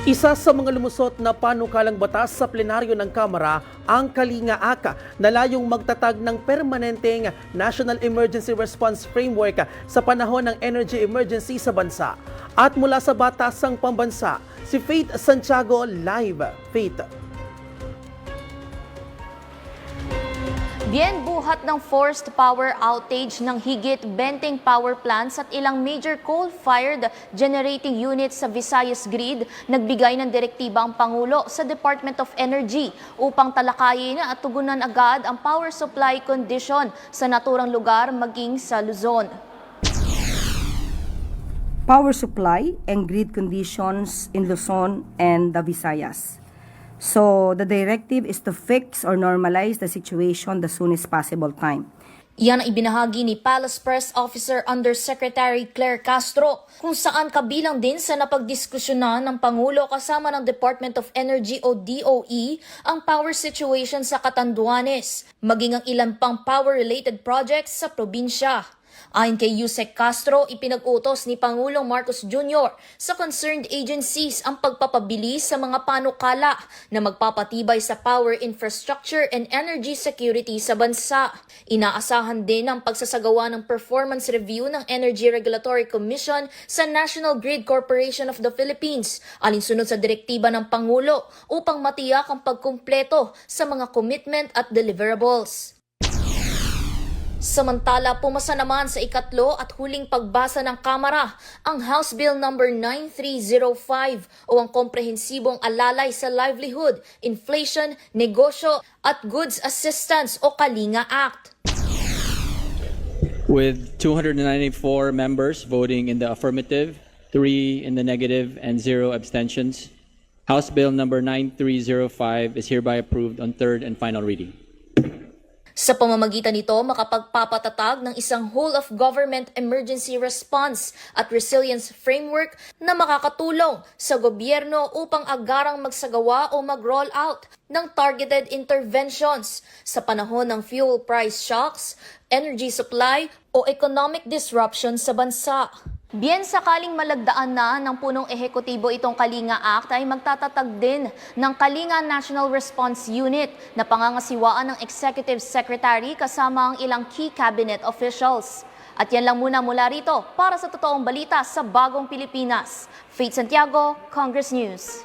Isa sa mga lumusot na panukalang batas sa plenaryo ng Kamara ang Kalinga Act na layong magtatag ng permanenteng National Emergency Response Framework sa panahon ng energy emergency sa bansa. At mula sa Batasang Pambansa, si Faith Santiago live. Faith. Bien, buhat ng forced power outage ng higit 20 power plants at ilang major coal-fired generating units sa Visayas Grid, nagbigay ng direktiba ang Pangulo sa Department of Energy upang talakayin at tugunan agad ang power supply condition sa naturang lugar maging sa Luzon. Power supply and grid conditions in Luzon and the Visayas. So the directive is to fix or normalize the situation the soonest possible time. Yan ang ibinahagi ni Palace Press Officer Undersecretary Claire Castro, kung saan kabilang din sa napagdiskusyonan ng Pangulo kasama ng Department of Energy o DOE ang power situation sa Catanduanes, maging ang ilan pang power-related projects sa probinsya. Ayon kay Yusek Castro, ipinag-utos ni Pangulong Marcos Jr. sa concerned agencies ang pagpapabilis sa mga panukala na magpapatibay sa power infrastructure and energy security sa bansa. Inaasahan din ang pagsasagawa ng performance review ng Energy Regulatory Commission sa National Grid Corporation of the Philippines, alinsunod sa direktiba ng Pangulo upang matiyak ang pagkumpleto sa mga commitment at deliverables. Samantala, pumasa naman sa ikatlo at huling pagbasa ng Kamara ang House Bill No. 9305 o ang komprehensibong alalay sa livelihood, inflation, negosyo at goods assistance o Kalinga Act. With 294 members voting in the affirmative, 3 in the negative, and 0 abstentions, House Bill No. 9305 is hereby approved on third and final reading. Sa pamamagitan nito, makapagpapatatag ng isang whole-of-government emergency response at resilience framework na makakatulong sa gobyerno upang agarang magsagawa o mag-roll out ng targeted interventions sa panahon ng fuel price shocks, energy supply o economic disruption sa bansa. Bien, sakaling malagdaan na ng punong ehekutibo itong Kalinga Act ay magtatatag din ng Kalinga National Response Unit na pangangasiwaan ng Executive Secretary kasama ang ilang key cabinet officials. At yan lang muna mula rito para sa totoong balita sa Bagong Pilipinas. Faith Santiago, Congress News.